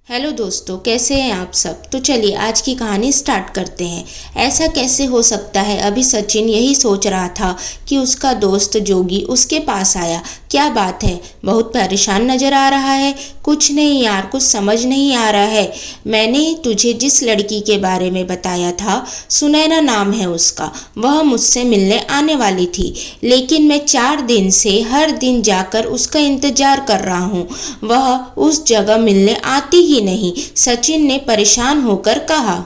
Hello दोस्तों, कैसे हैं आप सब। तो चलिए आज की कहानी स्टार्ट करते हैं। ऐसा कैसे हो सकता है। अभी सचिन यही सोच रहा था कि उसका दोस्त जोगी उसके पास आया। क्या बात है, बहुत परेशान नज़र आ रहा है। कुछ नहीं यार, कुछ समझ नहीं आ रहा है। मैंने तुझे जिस लड़की के बारे में बताया था, सुनैना नाम है उसका, वह मुझसे मिलने आने वाली थी। लेकिन मैं 4 दिन से हर दिन जाकर उसका इंतजार कर रहा हूँ। वह उस जगह मिलने आती ही नहीं। सचिन ने परेशान होकर कहा।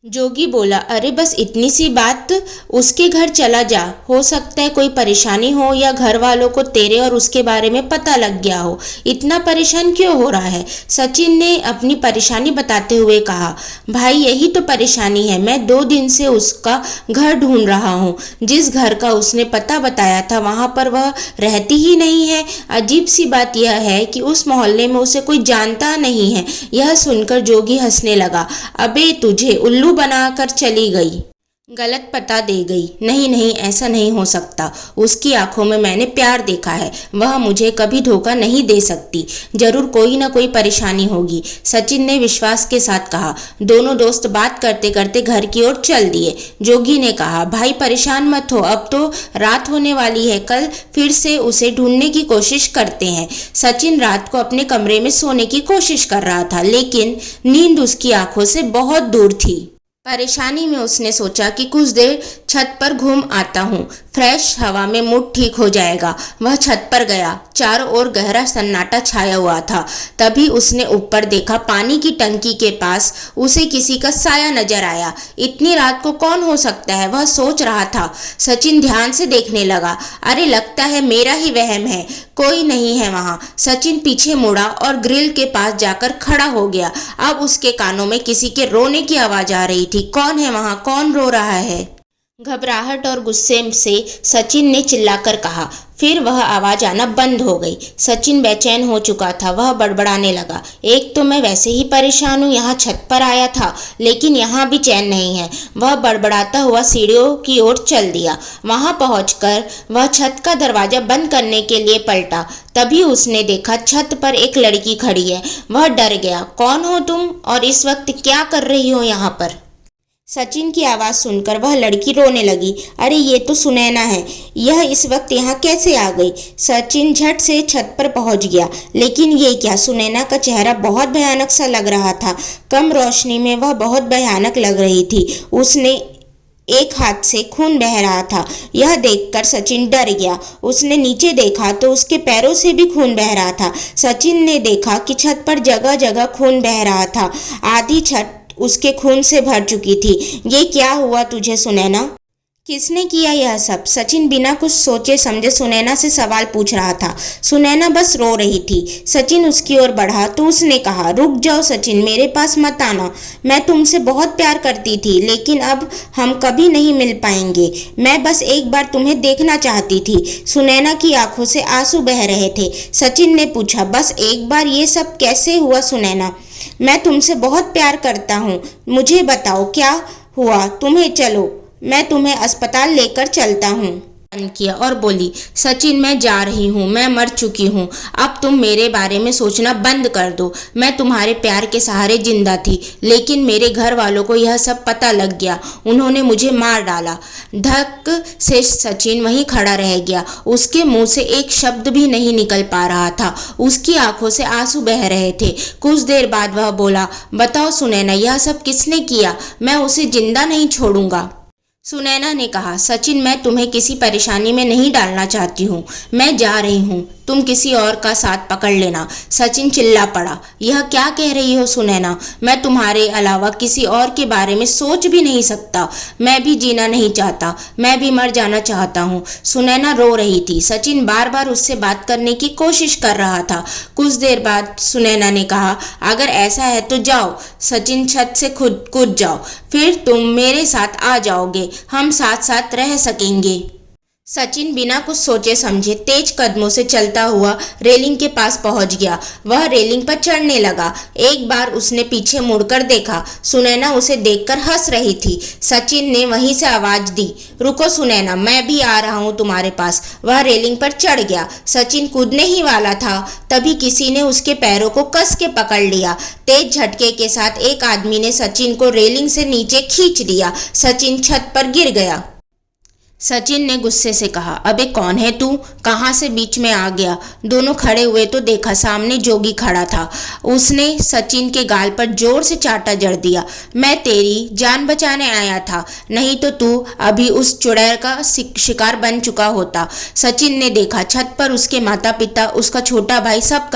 जोगी बोला, अरे बस इतनी सी बात, उसके घर चला जा। हो सकता है कोई परेशानी हो या घर वालों को तेरे और उसके बारे में पता लग गया हो। इतना परेशान क्यों हो रहा है। सचिन ने अपनी परेशानी बताते हुए कहा, भाई यही तो परेशानी है। मैं 2 दिन से उसका घर ढूंढ रहा हूँ। जिस घर का उसने पता बताया था वहाँ पर वह रहती ही नहीं है। अजीब सी बात यह है कि उस मोहल्ले में उसे कोई जानता नहीं है। यह सुनकर जोगी हंसने लगा। अबे तुझे उल्लू बनाकर चली गई, गलत पता दे गई। नहीं नहीं, ऐसा नहीं हो सकता। उसकी आंखों में मैंने प्यार देखा है। वह मुझे कभी धोखा नहीं दे सकती। जरूर कोई ना कोई परेशानी होगी, सचिन ने विश्वास के साथ कहा। दोनों दोस्त बात करते करते घर की ओर चल दिए। जोगी ने कहा, भाई परेशान मत हो, अब तो रात होने वाली है। कल फिर से उसे ढूंढने की कोशिश करते हैं। सचिन रात को अपने कमरे में सोने की कोशिश कर रहा था, लेकिन नींद उसकी आंखों से बहुत दूर थी। परेशानी में उसने सोचा कि कुछ देर छत पर घूम आता हूँ, फ्रेश हवा में मूड ठीक हो जाएगा। वह छत पर गया। चारों ओर गहरा सन्नाटा छाया हुआ था। तभी उसने ऊपर देखा, पानी की टंकी के पास उसे किसी का साया नजर आया। इतनी रात को कौन हो सकता है, वह सोच रहा था। सचिन ध्यान से देखने लगा। अरे लगता है मेरा ही वहम है, कोई नहीं है वहां। सचिन पीछे मुड़ा और ग्रिल के पास जाकर खड़ा हो गया। अब उसके कानों में किसी के रोने की आवाज आ रही थी। कौन है वहां, कौन रो रहा है। घबराहट और गुस्से से सचिन ने चिल्लाकर कहा। फिर वह आवाज आना बंद हो गई। सचिन बेचैन हो चुका था। वह बड़बड़ाने लगा, एक तो मैं वैसे ही परेशान हूँ, यहाँ छत पर आया था लेकिन यहाँ भी चैन नहीं है। वह बड़बड़ाता हुआ सीढ़ियों की ओर चल दिया। वहां पहुंचकर वह छत का दरवाजा बंद करने के लिए पलटा। तभी उसने देखा छत पर एक लड़की खड़ी है। वह डर गया। कौन हो तुम और इस वक्त क्या कर रही हो यहाँ पर। सचिन की आवाज़ सुनकर वह लड़की रोने लगी। अरे ये तो सुनैना है, यह इस वक्त यहाँ कैसे आ गई। सचिन झट से छत पर पहुँच गया। लेकिन ये क्या, सुनैना का चेहरा बहुत भयानक सा लग रहा था। कम रोशनी में वह बहुत भयानक लग रही थी। उसने एक हाथ से खून बह रहा था। यह देखकर सचिन डर गया। उसने नीचे देखा तो उसके पैरों से भी खून बह रहा था। सचिन ने देखा कि छत पर जगह जगह खून बह रहा था। आधी छत उसके खून से भर चुकी थी। ये क्या हुआ तुझे सुनैना, किसने किया यह सब। सचिन बिना कुछ सोचे समझे सुनैना से सवाल पूछ रहा था। सुनैना बस रो रही थी। सचिन उसकी ओर बढ़ा तो उसने कहा, रुक जाओ सचिन, मेरे पास मत आना। मैं तुमसे बहुत प्यार करती थी लेकिन अब हम कभी नहीं मिल पाएंगे। मैं बस एक बार तुम्हें देखना चाहती थी। सुनैना की आंखों से आंसू बह रहे थे। सचिन ने पूछा, बस एक बार, ये सब कैसे हुआ सुनैना। मैं तुमसे बहुत प्यार करता हूँ, मुझे बताओ क्या हुआ। तुम्हें चलो, मैं तुम्हें अस्पताल लेकर चलता हूँ। किया और बोली, सचिन मैं जा रही हूँ, मैं मर चुकी हूँ। अब तुम मेरे बारे में सोचना बंद कर दो। मैं तुम्हारे प्यार के सहारे जिंदा थी, लेकिन मेरे घर वालों को यह सब पता लग गया। उन्होंने मुझे मार डाला। धक से सचिन वहीं खड़ा रह गया। उसके मुंह से एक शब्द भी नहीं निकल पा रहा था। उसकी आंखों से आंसू बह रहे थे। कुछ देर बाद वह बोला, बताओ सुनैना, यह सब किसने किया। मैं उसे जिंदा नहीं छोड़ूंगा। सुनैना ने कहा, सचिन मैं तुम्हें किसी परेशानी में नहीं डालना चाहती हूँ। मैं जा रही हूँ, तुम किसी और का साथ पकड़ लेना। सचिन चिल्ला पड़ा, यह क्या कह रही हो सुनैना। मैं तुम्हारे अलावा किसी और के बारे में सोच भी नहीं सकता। मैं भी जीना नहीं चाहता, मैं भी मर जाना चाहता हूँ। सुनैना रो रही थी। सचिन बार बार उससे बात करने की कोशिश कर रहा था। कुछ देर बाद सुनैना ने कहा, अगर ऐसा है तो जाओ सचिन, छत से खुद कूद जाओ, फिर तुम मेरे साथ आ जाओगे, हम साथ साथ रह सकेंगे। सचिन बिना कुछ सोचे समझे तेज कदमों से चलता हुआ रेलिंग के पास पहुंच गया। वह रेलिंग पर चढ़ने लगा। एक बार उसने पीछे मुड़कर देखा। सुनैना उसे देखकर हंस रही थी। सचिन ने वहीं से आवाज दी, रुको सुनैना, मैं भी आ रहा हूं तुम्हारे पास। वह रेलिंग पर चढ़ गया। सचिन कूदने ही वाला था, तभी किसी ने उसके पैरों को कस के पकड़ लिया। तेज झटके के साथ एक आदमी ने सचिन को रेलिंग से नीचे खींच दिया। सचिन छत पर गिर गया। सचिन ने गुस्से से कहा, अबे कौन है तू, कहाँ से बीच में आ गया। दोनों खड़े हुए तो देखा सामने जोगी खड़ा था। उसने सचिन के गाल पर जोर से चाटा जड़ दिया। मैं तेरी जान बचाने आया था, नहीं तो तू अभी उस चुड़ैल का शिकार बन चुका होता। सचिन ने देखा छत पर उसके माता पिता, उसका छोटा भाई सब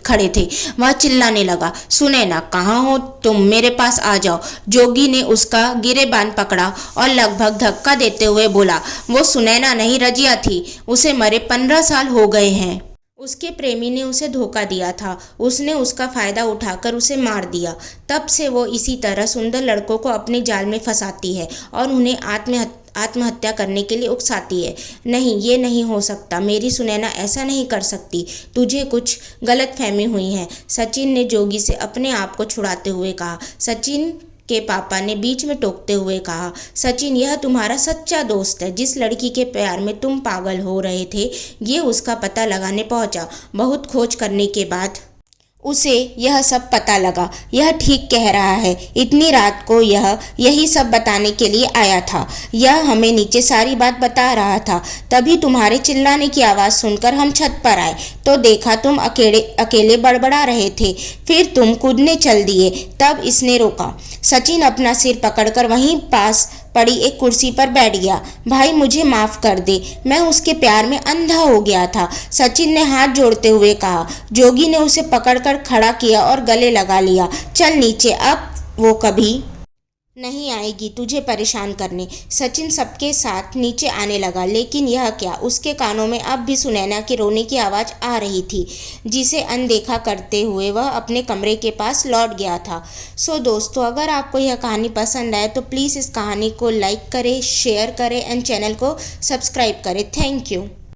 खड़े थे। वह चिल्लाने लगा, सुनैना कहाँ हो तुम, मेरे पास आ जाओ। जोगी ने उसका गिरेबान पकड़ा और लगभग धक्का देते हुए बोला, वो सुनैना नहीं रजिया थी, उसे मरे 15 साल हो गए हैं। उसके प्रेमी ने उसे धोखा दिया था, उसने उसका फायदा उठाकर उसे मार दिया। तब से वो इसी तरह सुंदर लड़कों को अपने जाल में फंसाती है और उन्हें आत्महत्या करने के लिए उकसाती है। नहीं, ये नहीं हो सकता, मेरी सुनैना ऐसा नहीं कर सकती, तुझे कुछ गलतफहमी हुई है, सचिन ने जोगी से अपने आप को छुड़ाते हुए कहा। सचिन के पापा ने बीच में टोकते हुए कहा, सचिन यह तुम्हारा सच्चा दोस्त है, जिस लड़की के प्यार में तुम पागल हो रहे थे ये उसका पता लगाने पहुंचा। बहुत खोज करने के बाद उसे यह सब पता लगा। यह ठीक कह रहा है, इतनी रात को यह यही सब बताने के लिए आया था। यह हमें नीचे सारी बात बता रहा था। तभी तुम्हारे चिल्लाने की आवाज़ सुनकर हम छत पर आए तो देखा तुम अकेले बड़बड़ा रहे थे, फिर तुम कूदने चल दिए, तब इसने रोका। सचिन अपना सिर पकड़कर वहीं पास पड़ी एक कुर्सी पर बैठ गया। भाई मुझे माफ़ कर दे, मैं उसके प्यार में अंधा हो गया था, सचिन ने हाथ जोड़ते हुए कहा। जोगी ने उसे पकड़कर खड़ा किया और गले लगा लिया। चल नीचे, अब वो कभी नहीं आएगी तुझे परेशान करने। सचिन सबके साथ नीचे आने लगा, लेकिन यह क्या, उसके कानों में अब भी सुनैना के रोने की आवाज़ आ रही थी, जिसे अनदेखा करते हुए वह अपने कमरे के पास लौट गया था। सो दोस्तों, अगर आपको यह कहानी पसंद आए तो प्लीज़ इस कहानी को लाइक करें, शेयर करें एंड चैनल को सब्सक्राइब करें। Thank you.